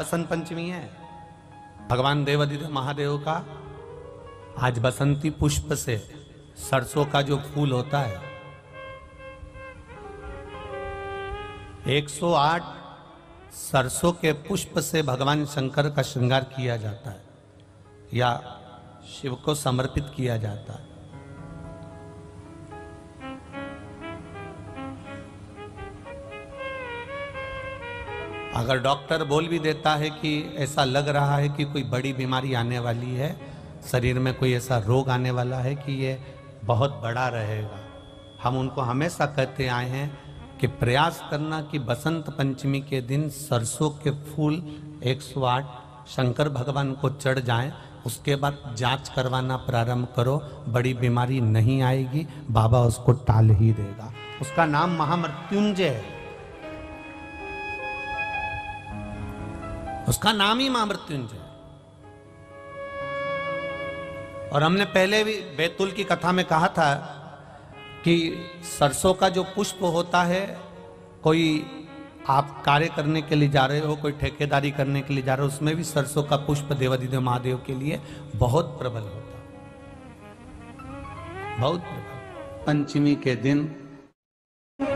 बसंत पंचमी है, भगवान देवादिदेव महादेव का आज बसंती पुष्प से सरसों का जो फूल होता है 108 सरसों के पुष्प से भगवान शंकर का श्रृंगार किया जाता है या शिव को समर्पित किया जाता है। अगर डॉक्टर बोल भी देता है कि ऐसा लग रहा है कि कोई बड़ी बीमारी आने वाली है, शरीर में कोई ऐसा रोग आने वाला है कि ये बहुत बड़ा रहेगा, हम उनको हमेशा कहते आए हैं कि प्रयास करना कि बसंत पंचमी के दिन सरसों के फूल 108 शंकर भगवान को चढ़ जाएं, उसके बाद जांच करवाना प्रारंभ करो, बड़ी बीमारी नहीं आएगी, बाबा उसको टाल ही देगा। उसका नाम महामृत्युंजय है, उसका नाम ही महामृत्युंजय। और हमने पहले भी बैतुल की कथा में कहा था कि सरसों का जो पुष्प होता है, कोई आप कार्य करने के लिए जा रहे हो, कोई ठेकेदारी करने के लिए जा रहे हो, उसमें भी सरसों का पुष्प देवादिदेव महादेव के लिए बहुत प्रबल होता है, बहुत प्रबल। पंचमी के दिन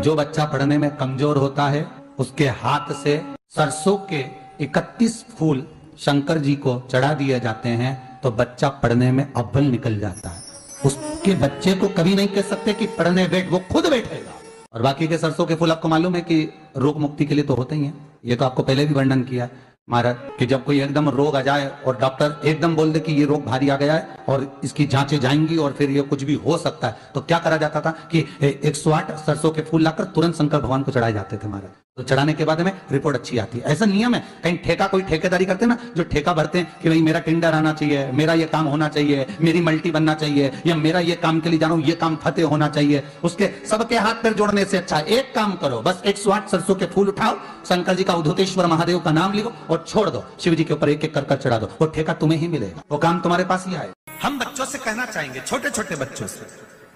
जो बच्चा पढ़ने में कमजोर होता है उसके हाथ से सरसों के 31 फूल शंकर जी को चढ़ा दिए जाते हैं तो बच्चा पढ़ने में अव्वल निकल जाता है। उसके बच्चे को कभी नहीं कह सकते कि पढ़ने बैठ, वो खुद बैठेगा। और बाकी के सरसों के फूल आपको मालूम है कि रोग मुक्ति के लिए तो होते ही हैं, ये तो आपको पहले भी वर्णन किया है महाराज कि जब कोई एकदम रोग आ जाए और डॉक्टर एकदम बोल दे कि ये रोग भारी आ गया है और इसकी जांचें जाएंगी और फिर ये कुछ भी हो सकता है, तो क्या करा जाता था कि 108 सरसों के फूल लाकर तुरंत शंकर भगवान को चढ़ाए जाते थे महाराज। तो चढ़ाने के बाद में रिपोर्ट अच्छी आती है। ऐसा नियम है, कहीं ठेका कोई ठेकेदारी करते हैं ना, जो ठेका भरते हैं कि भाई मेरा टेंडर आना चाहिए, मेरा ये काम होना चाहिए, मेरी मल्टी बनना चाहिए, या मेरा ये काम के लिए जा रहा हूं, ये काम फतेह होना चाहिए, उसके सबके हाथ पैर जोड़ने से अच्छा एक काम करो, बस 108 सरसों के फूल उठाओ, शंकर जी का उद्धतेश्वर महादेव का नाम लिखो और छोड़ दो, शिव जी के ऊपर एक एक कर चढ़ा दो, वो ठेका तुम्हें ही मिलेगा, वो काम तुम्हारे पास ही आएगा। हम बच्चों से कहना चाहेंगे, छोटे छोटे बच्चों से,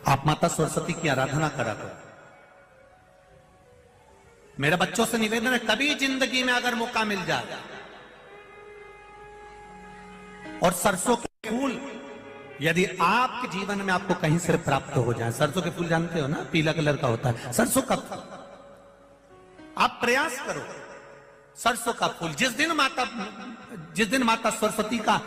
आप माता सरस्वती की आराधना करा करो। मेरे बच्चों से निवेदन है, कभी जिंदगी में अगर मौका मिल जाए और सरसों के फूल यदि आपके जीवन में आपको कहीं से प्राप्त हो जाए, सरसों के फूल जानते हो ना, पीला कलर का होता है सरसों का फूल, आप प्रयास करो सरसों का फूल। जिस दिन माता सरस्वती का,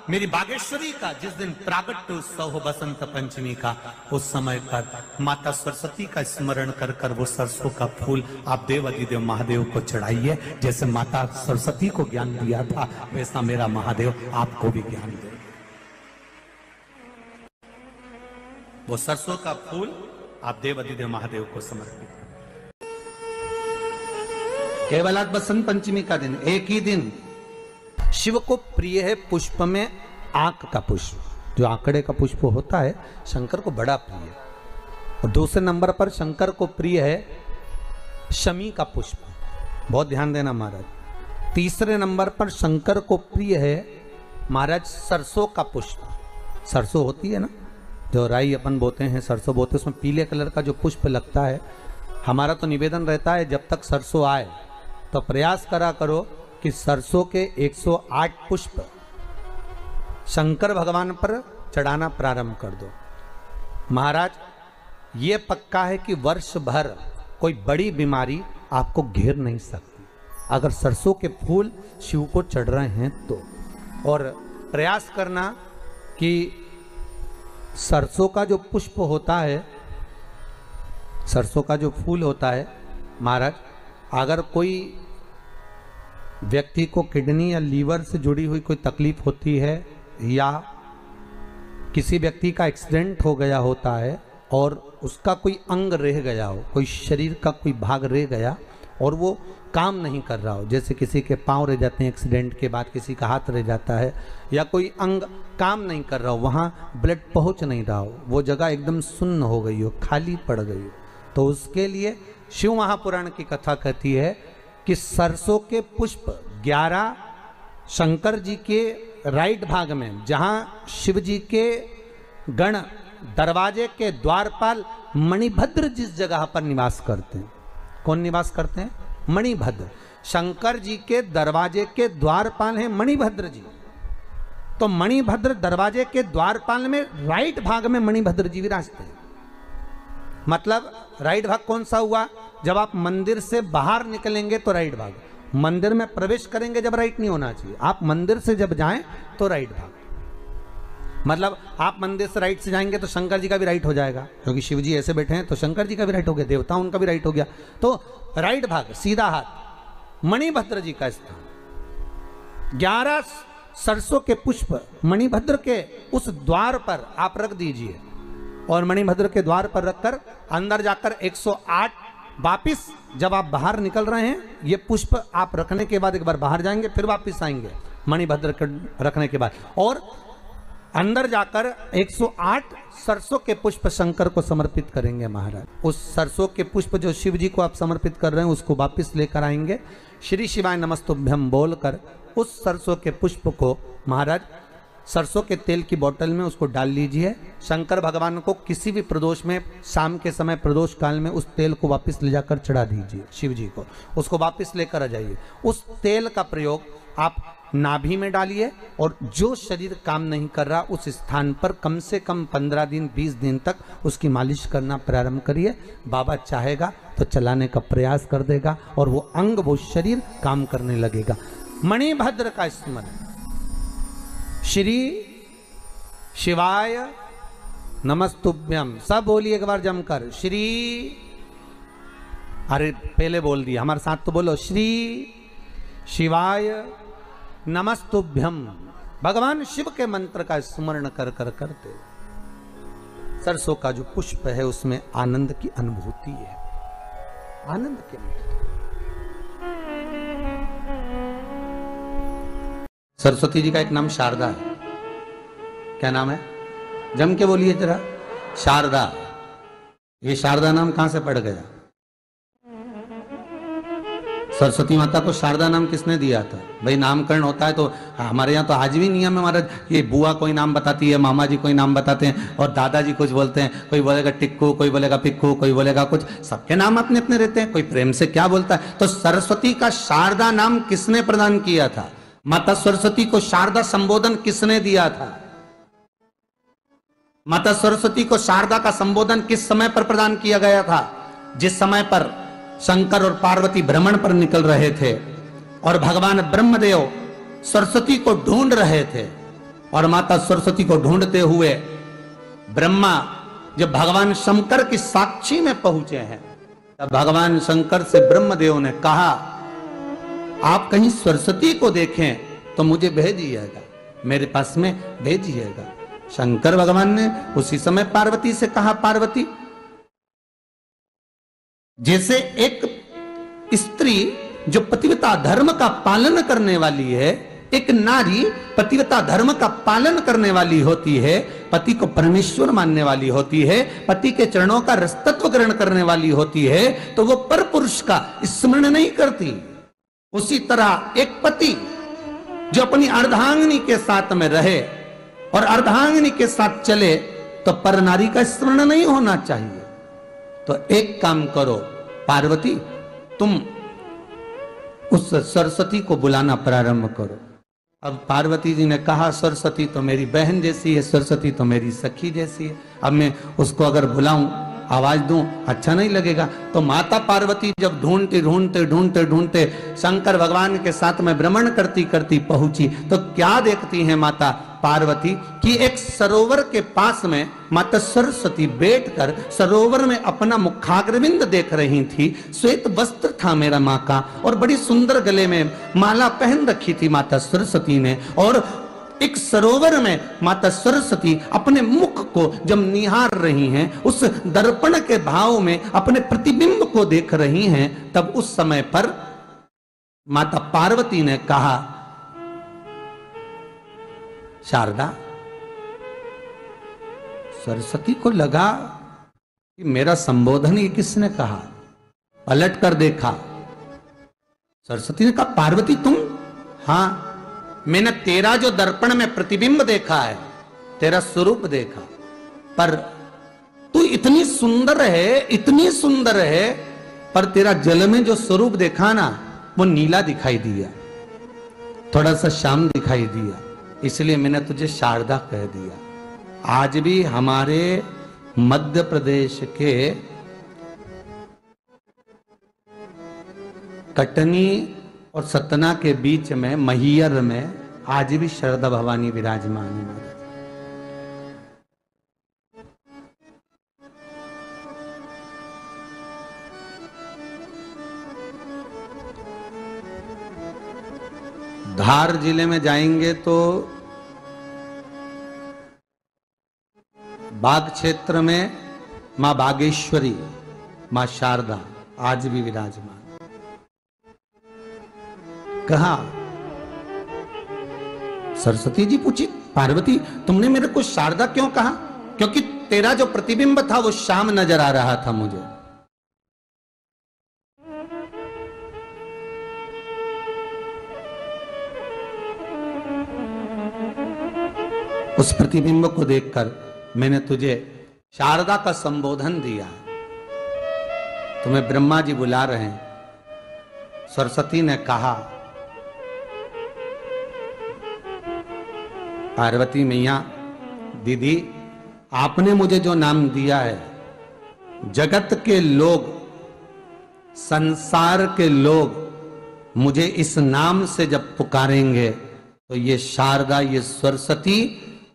मेरी बागेश्वरी का जिस दिन प्रागट्य उत्सव हो बसंत पंचमी का, उस समय पर माता सरस्वती का स्मरण कर कर वो सरसों का फूल आप देवादिदेव महादेव को चढ़ाइए। जैसे माता सरस्वती को ज्ञान दिया था वैसा मेरा महादेव आपको भी ज्ञान दे। वो सरसों का फूल आप देवादिदेव महादेव को समर्पित, केवल आज बसंत पंचमी का दिन, एक ही दिन। शिव को प्रिय है पुष्प में आंक का पुष्प, जो आंकड़े का पुष्प होता है शंकर को बड़ा प्रिय है। और दूसरे नंबर पर शंकर को प्रिय है शमी का पुष्प, बहुत ध्यान देना महाराज। तीसरे नंबर पर शंकर को प्रिय है महाराज सरसों का पुष्प। सरसों होती है ना, जो राई अपन बोते हैं, सरसों बोते हैं, उसमें पीले कलर का जो पुष्प लगता है। हमारा तो निवेदन रहता है जब तक सरसों आए तो प्रयास करा करो कि सरसों के 108 पुष्प शंकर भगवान पर चढ़ाना प्रारंभ कर दो। महाराज ये पक्का है कि वर्ष भर कोई बड़ी बीमारी आपको घेर नहीं सकती अगर सरसों के फूल शिव को चढ़ रहे हैं तो। और प्रयास करना कि सरसों का जो पुष्प होता है, सरसों का जो फूल होता है महाराज, अगर कोई व्यक्ति को किडनी या लीवर से जुड़ी हुई कोई तकलीफ होती है या किसी व्यक्ति का एक्सीडेंट हो गया होता है और उसका कोई अंग रह गया हो, कोई शरीर का कोई भाग रह गया और वो काम नहीं कर रहा हो, जैसे किसी के पांव रह जाते हैं एक्सीडेंट के बाद, किसी का हाथ रह जाता है, या कोई अंग काम नहीं कर रहा हो, वहाँ ब्लड पहुँच नहीं रहा हो, वो जगह एकदम सुन्न हो गई हो, खाली पड़ गई हो, तो उसके लिए शिव महापुराण की कथा कहती है कि सरसों के पुष्प 11 शंकर जी के राइट भाग में, जहाँ शिव जी के गण दरवाजे के द्वारपाल मणिभद्र जिस जगह पर निवास करते हैं, कौन निवास करते हैं? मणिभद्र। शंकर जी के दरवाजे के द्वारपाल हैं मणिभद्र जी। तो मणिभद्र दरवाजे के द्वारपाल में राइट भाग में मणिभद्र जी विराजते हैं। मतलब राइट भाग कौन सा हुआ? जब आप मंदिर से बाहर निकलेंगे तो राइट भाग, मंदिर में प्रवेश करेंगे जब राइट नहीं होना चाहिए, आप मंदिर से जब जाएं तो राइट भाग। मतलब आप मंदिर से राइट से जाएंगे तो शंकर जी का भी राइट हो जाएगा, क्योंकि शिव जी ऐसे बैठे हैं तो शंकर जी का भी राइट हो गया, देवता उनका भी राइट हो गया। तो राइट भाग सीधा हाथ मणिभद्र जी का स्थान। 11 सरसों के पुष्प मणिभद्र के उस द्वार पर आप रख दीजिए, और मणिभद्र के द्वार पर रखकर अंदर जाकर 108 वापिस जब आप बाहर निकल रहे हैं, ये पुष्प आप रखने के बाद एक बार बाहर जाएंगे, फिर वापिस आएंगे मणिभद्र के रखने के बाद, और अंदर जाकर 108 सरसों के पुष्प शंकर को समर्पित करेंगे महाराज। उस सरसों के पुष्प जो शिव जी को आप समर्पित कर रहे हैं उसको वापिस लेकर आएंगे, श्री शिवाय नमस्तुभ्यम बोलकर उस सरसों के पुष्प को महाराज सरसों के तेल की बोतल में उसको डाल लीजिए। शंकर भगवान को किसी भी प्रदोष में शाम के समय प्रदोष काल में उस तेल को वापस ले जाकर चढ़ा दीजिए शिव जी को, उसको वापस लेकर आ जाइए। उस तेल का प्रयोग आप नाभि में डालिए, और जो शरीर काम नहीं कर रहा उस स्थान पर कम से कम 15 दिन 20 दिन तक उसकी मालिश करना प्रारंभ करिए। बाबा चाहेगा तो चलाने का प्रयास कर देगा और वो अंग वो शरीर काम करने लगेगा। मणिभद्र का स्मरण, श्री शिवाय नमस्तुभ्यम, सब बोलिए एक बार जमकर, श्री, अरे पहले बोल दिया, हमारे साथ तो बोलो, श्री शिवाय नमस्तुभ्यम। भगवान शिव के मंत्र का स्मरण कर कर करते सरसों का जो पुष्प है उसमें आनंद की अनुभूति है, आनंद की अनुभूति। सरस्वती जी का एक नाम शारदा है। क्या नाम है? जम के बोलिए जरा, शारदा। ये शारदा नाम कहां से पड़ गया? सरस्वती माता को शारदा नाम किसने दिया था? भाई नामकरण होता है तो हमारे यहाँ तो आज भी नियम है महाराज, ये बुआ कोई नाम बताती है, मामा जी कोई नाम बताते हैं, और दादाजी कुछ बोलते हैं, कोई बोलेगा टिक्कू, कोई बोलेगा पिक्कू, कोई बोलेगा कुछ, सबके नाम अपने अपने रहते हैं, कोई प्रेम से क्या बोलता है। तो सरस्वती का शारदा नाम किसने प्रदान किया था? माता सरस्वती को शारदा संबोधन किसने दिया था? माता सरस्वती को शारदा का संबोधन किस समय पर प्रदान किया गया था? जिस समय पर शंकर और पार्वती भ्रमण पर निकल रहे थे और भगवान ब्रह्मदेव सरस्वती को ढूंढ रहे थे, और माता सरस्वती को ढूंढते हुए ब्रह्मा जब भगवान शंकर की साक्षी में पहुंचे हैं, तब भगवान शंकर से ब्रह्मदेव ने कहा, आप कहीं सरस्वती को देखें तो मुझे भेजिएगा, मेरे पास में भेजिएगा। शंकर भगवान ने उसी समय पार्वती से कहा, पार्वती, जैसे एक स्त्री जो पतिव्रता धर्म का पालन करने वाली है, एक नारी पतिव्रता धर्म का पालन करने वाली होती है, पति को परमेश्वर मानने वाली होती है, पति के चरणों का रसतत्व ग्रहण करने वाली होती है, तो वो पर पुरुष का स्मरण नहीं करती। उसी तरह एक पति जो अपनी अर्धांगिनी के साथ में रहे और अर्धांगिनी के साथ चले, तो पर नारी का स्मरण नहीं होना चाहिए। तो एक काम करो पार्वती, तुम उस सरस्वती को बुलाना प्रारंभ करो। अब पार्वती जी ने कहा, सरस्वती तो मेरी बहन जैसी है, सरस्वती तो मेरी सखी जैसी है, अब मैं उसको अगर बुलाऊं, आवाज दूं, अच्छा नहीं लगेगा। तो माता पार्वती जब ढूंढते ढूंढते ढूंढते ढूंढते शंकर भगवान के साथ में भ्रमण करती करती पहुंची, तो क्या देखती हैं माता पार्वती कि एक सरोवर के पास में माता सरस्वती बैठकर सरोवर में अपना मुखाग्रविंद देख रही थी। श्वेत वस्त्र था मेरा माँ का, और बड़ी सुंदर गले में माला पहन रखी थी माता सरस्वती ने, और एक सरोवर में माता सरस्वती अपने मुख को जब निहार रही हैं, उस दर्पण के भाव में अपने प्रतिबिंब को देख रही हैं, तब उस समय पर माता पार्वती ने कहा, शारदा, सरस्वती को लगा कि मेरा संबोधन ये किसने कहा, पलट कर देखा, सरस्वती ने कहा, पार्वती तुम? हाँ, मैंने तेरा जो दर्पण में प्रतिबिंब देखा है, तेरा स्वरूप देखा, पर तू इतनी सुंदर है, इतनी सुंदर है पर तेरा जल में जो स्वरूप देखा ना, वो नीला दिखाई दिया, थोड़ा सा श्याम दिखाई दिया, इसलिए मैंने तुझे शारदा कह दिया। आज भी हमारे मध्य प्रदेश के कटनी और सतना के बीच में महियर में आज भी शारदा भवानी विराजमान है महाराज। धार जिले में जाएंगे तो बाग क्षेत्र में मां बागेश्वरी, मां शारदा आज भी विराजमान। कहा सरस्वती जी पूछी, पार्वती तुमने मेरे को शारदा क्यों कहा? क्योंकि तेरा जो प्रतिबिंब था वो श्याम नजर आ रहा था मुझे। उस प्रतिबिंब को देखकर मैंने तुझे शारदा का संबोधन दिया। तुम्हें ब्रह्मा जी बुला रहे हैं। सरस्वती ने कहा, पार्वती मैया दीदी, आपने मुझे जो नाम दिया है, जगत के लोग, संसार के लोग मुझे इस नाम से जब पुकारेंगे तो ये शारदा, ये सरस्वती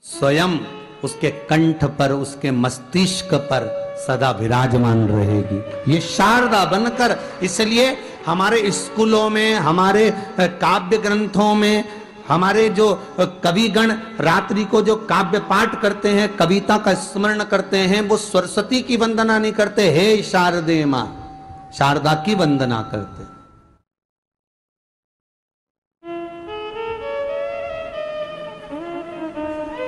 स्वयं उसके कंठ पर, उसके मस्तिष्क पर सदा विराजमान रहेगी, ये शारदा बनकर। इसलिए हमारे स्कूलों में, हमारे काव्य ग्रंथों में, हमारे जो कविगण रात्रि को जो काव्य पाठ करते हैं, कविता का स्मरण करते हैं, वो सरस्वती की वंदना नहीं करते, हे शारदे मां, शारदा की वंदना करते।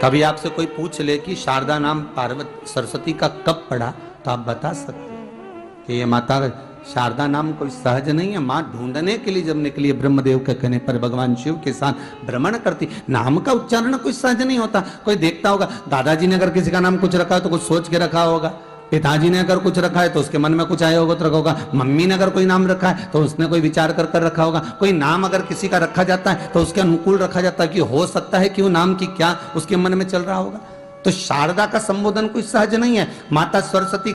कभी आपसे कोई पूछ ले कि शारदा नाम पार्वती सरस्वती का कब पड़ा, तो आप बता सकते हैं कि ये माता शारदा नाम कोई सहज नहीं है। मां ढूंढने के लिए जब निकली, ब्रह्मदेव के कहने पर भगवान शिव के साथ भ्रमण करती। नाम का उच्चारण कोई सहज नहीं होता। कोई देखता होगा, दादाजी ने अगर किसी का नाम कुछ रखा है तो कुछ सोच के रखा होगा, पिताजी ने अगर कुछ रखा है तो उसके मन में कुछ आया होगा तो रखा होगा, मम्मी ने अगर कोई नाम रखा है तो उसने कोई विचार कर कर रखा होगा। कोई नाम अगर किसी का रखा जाता है तो उसके अनुकूल रखा जाता है कि हो सकता है कि वो नाम की क्या उसके मन में चल रहा होगा। तो शारदा का संबोधन कोई सहज नहीं है। माता सरस्वती